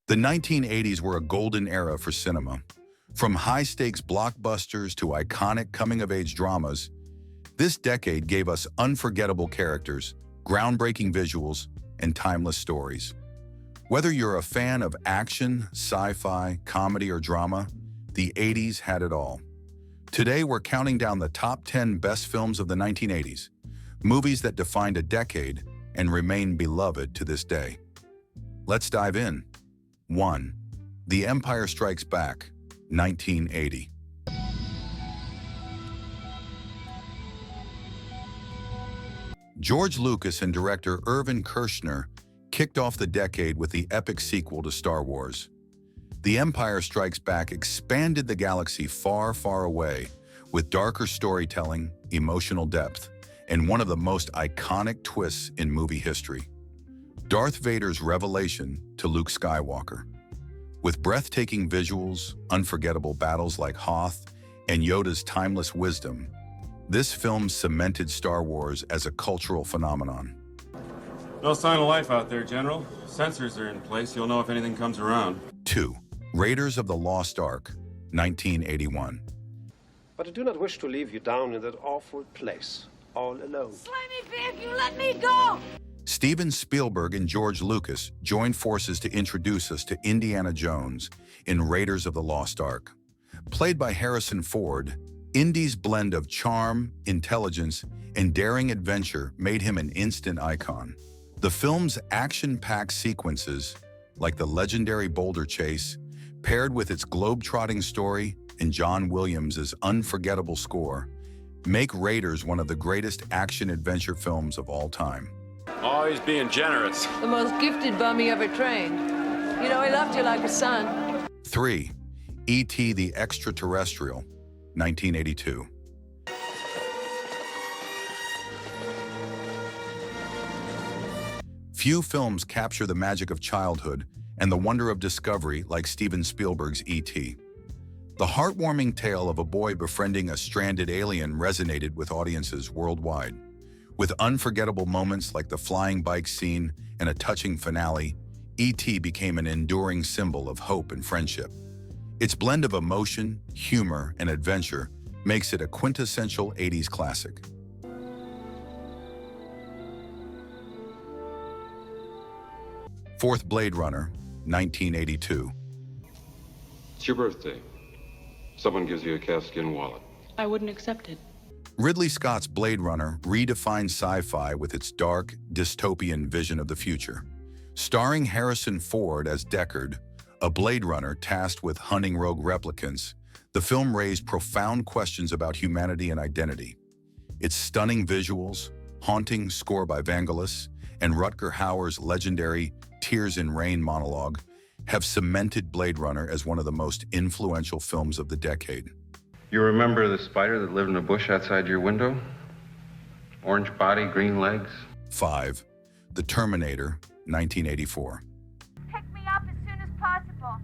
The 1980s were a golden era for cinema. From high-stakes blockbusters to iconic coming-of-age dramas, this decade gave us unforgettable characters, groundbreaking visuals, and timeless stories. Whether you're a fan of action, sci-fi, comedy, or drama, the 80s had it all. Today, we're counting down the top 10 best films of the 1980s, movies that defined a decade and remain beloved to this day. Let's dive in. 1. The Empire Strikes Back, 1980. George Lucas and director Irvin Kershner kicked off the decade with the epic sequel to Star Wars. The Empire Strikes Back expanded the galaxy far, far away with darker storytelling, emotional depth, and one of the most iconic twists in movie history: Darth Vader's revelation to Luke Skywalker. With breathtaking visuals, unforgettable battles like Hoth, and Yoda's timeless wisdom, this film cemented Star Wars as a cultural phenomenon. No sign of life out there, General. Sensors are in place. You'll know if anything comes around. 2. Raiders of the Lost Ark, 1981. But I do not wish to leave you down in that awful place, all alone. Slimy pig, you let me go! Steven Spielberg and George Lucas joined forces to introduce us to Indiana Jones in Raiders of the Lost Ark. Played by Harrison Ford, Indy's blend of charm, intelligence, and daring adventure made him an instant icon. The film's action-packed sequences, like the legendary boulder chase, paired with its globe-trotting story and John Williams' unforgettable score, make Raiders one of the greatest action-adventure films of all time. Always being generous. The most gifted bum he ever trained. You know, he loved you like a son. 3. E.T. the Extraterrestrial, 1982. Few films capture the magic of childhood and the wonder of discovery like Steven Spielberg's E.T. The heartwarming tale of a boy befriending a stranded alien resonated with audiences worldwide. With unforgettable moments like the flying bike scene and a touching finale, E.T. became an enduring symbol of hope and friendship. Its blend of emotion, humor, and adventure makes it a quintessential 80s classic. 4. Blade Runner, 1982. It's your birthday. Someone gives you a calfskin wallet. I wouldn't accept it. Ridley Scott's Blade Runner redefined sci-fi with its dark, dystopian vision of the future. Starring Harrison Ford as Deckard, a Blade Runner tasked with hunting rogue replicants, the film raised profound questions about humanity and identity. Its stunning visuals, haunting score by Vangelis, and Rutger Hauer's legendary Tears in Rain monologue have cemented Blade Runner as one of the most influential films of the decade. You remember the spider that lived in a bush outside your window? Orange body, green legs? 5. The Terminator, 1984. Pick me up as soon as possible.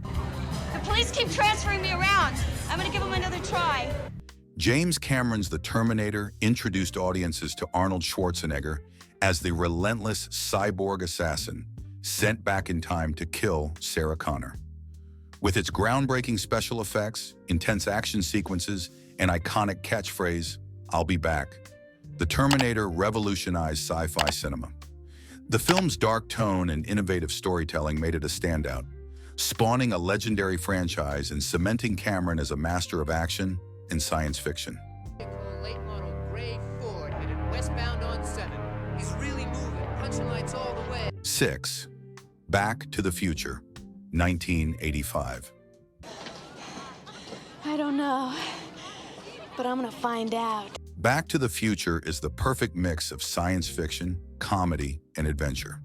The police keep transferring me around. I'm gonna give them another try. James Cameron's The Terminator introduced audiences to Arnold Schwarzenegger as the relentless cyborg assassin sent back in time to kill Sarah Connor. With its groundbreaking special effects, intense action sequences, and iconic catchphrase, "I'll be back," The Terminator revolutionized sci-fi cinema. The film's dark tone and innovative storytelling made it a standout, spawning a legendary franchise and cementing Cameron as a master of action and science fiction. Late model gray Ford headed westbound on 7. He's really moving, punching lights all the way. 6. Back to the Future, 1985. I don't know, but I'm gonna find out. Back to the Future is the perfect mix of science fiction, comedy, and adventure.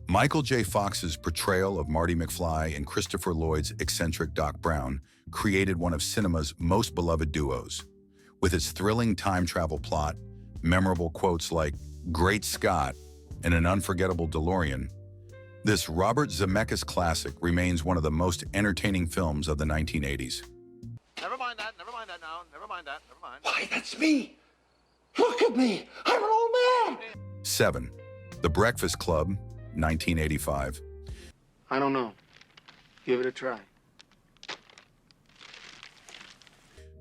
Michael J. Fox's portrayal of Marty McFly and Christopher Lloyd's eccentric Doc Brown created one of cinema's most beloved duos. With its thrilling time travel plot, memorable quotes like "Great Scott" and an unforgettable DeLorean, this Robert Zemeckis classic remains one of the most entertaining films of the 1980s. Never mind that now. Never mind that. Why, that's me! Look at me! I'm an old man! 7. The Breakfast Club, 1985. I don't know. Give it a try.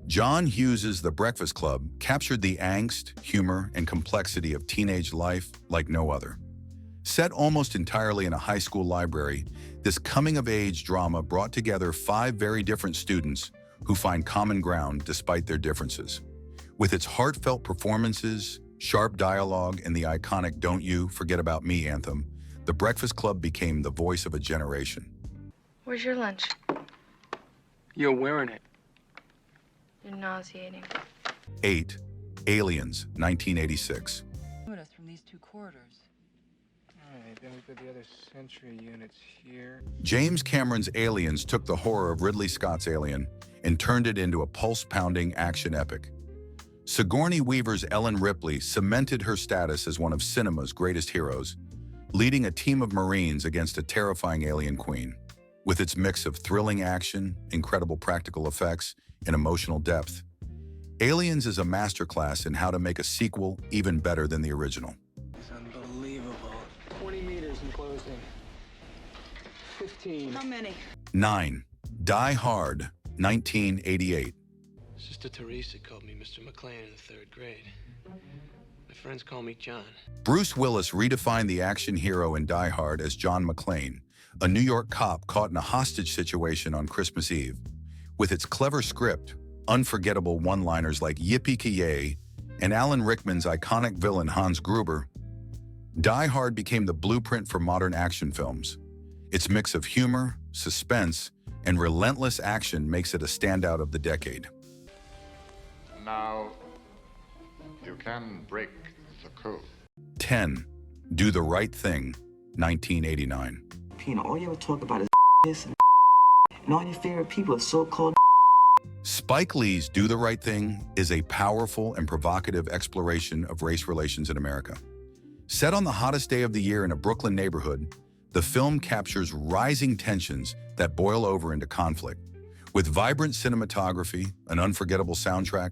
John Hughes's The Breakfast Club captured the angst, humor, and complexity of teenage life like no other. Set almost entirely in a high school library, this coming-of-age drama brought together 5 very different students who find common ground despite their differences. With its heartfelt performances, sharp dialogue, and the iconic "Don't You Forget About Me" anthem, The Breakfast Club became the voice of a generation. Where's your lunch? You're wearing it. You're nauseating. 8. Aliens, 1986. Us from these 2 corridors. All right, then we put the other Sentry units here. James Cameron's Aliens took the horror of Ridley Scott's Alien and turned it into a pulse-pounding action epic. Sigourney Weaver's Ellen Ripley cemented her status as one of cinema's greatest heroes, leading a team of Marines against a terrifying alien queen. With its mix of thrilling action, incredible practical effects, and emotional depth, Aliens is a masterclass in how to make a sequel even better than the original. It's unbelievable. 20 meters in closing. 15. How many? 9. Die Hard, 1988. Sister Teresa called me Mr. McClane in the 3rd grade. My friends call me John. Bruce Willis redefined the action hero in Die Hard as John McClane, a New York cop caught in a hostage situation on Christmas Eve. With its clever script, unforgettable one-liners like "Yippee-ki-yay," and Alan Rickman's iconic villain Hans Gruber, Die Hard became the blueprint for modern action films. Its mix of humor, suspense, and relentless action makes it a standout of the decade. Now, you can break the code. 10. Do the Right Thing, 1989. Pino, all you ever talk about is this and all your favorite people are so-called. Spike Lee's Do the Right Thing is a powerful and provocative exploration of race relations in America. Set on the hottest day of the year in a Brooklyn neighborhood, the film captures rising tensions that boil over into conflict. With vibrant cinematography, an unforgettable soundtrack,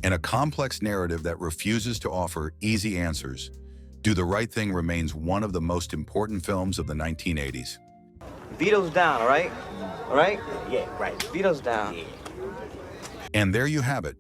and a complex narrative that refuses to offer easy answers, Do the Right Thing remains one of the most important films of the 1980s. Vito's down, all right? All right? Yeah, right. Vito's down. Yeah. And there you have it,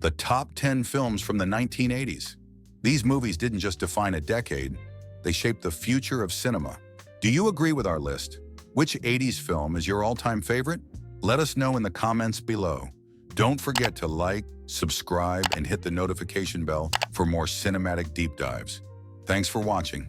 the top 10 films from the 1980s. These movies didn't just define a decade, they shaped the future of cinema. Do you agree with our list? Which 80s film is your all-time favorite? Let us know in the comments below. Don't forget to like, subscribe, and hit the notification bell for more cinematic deep dives. Thanks for watching.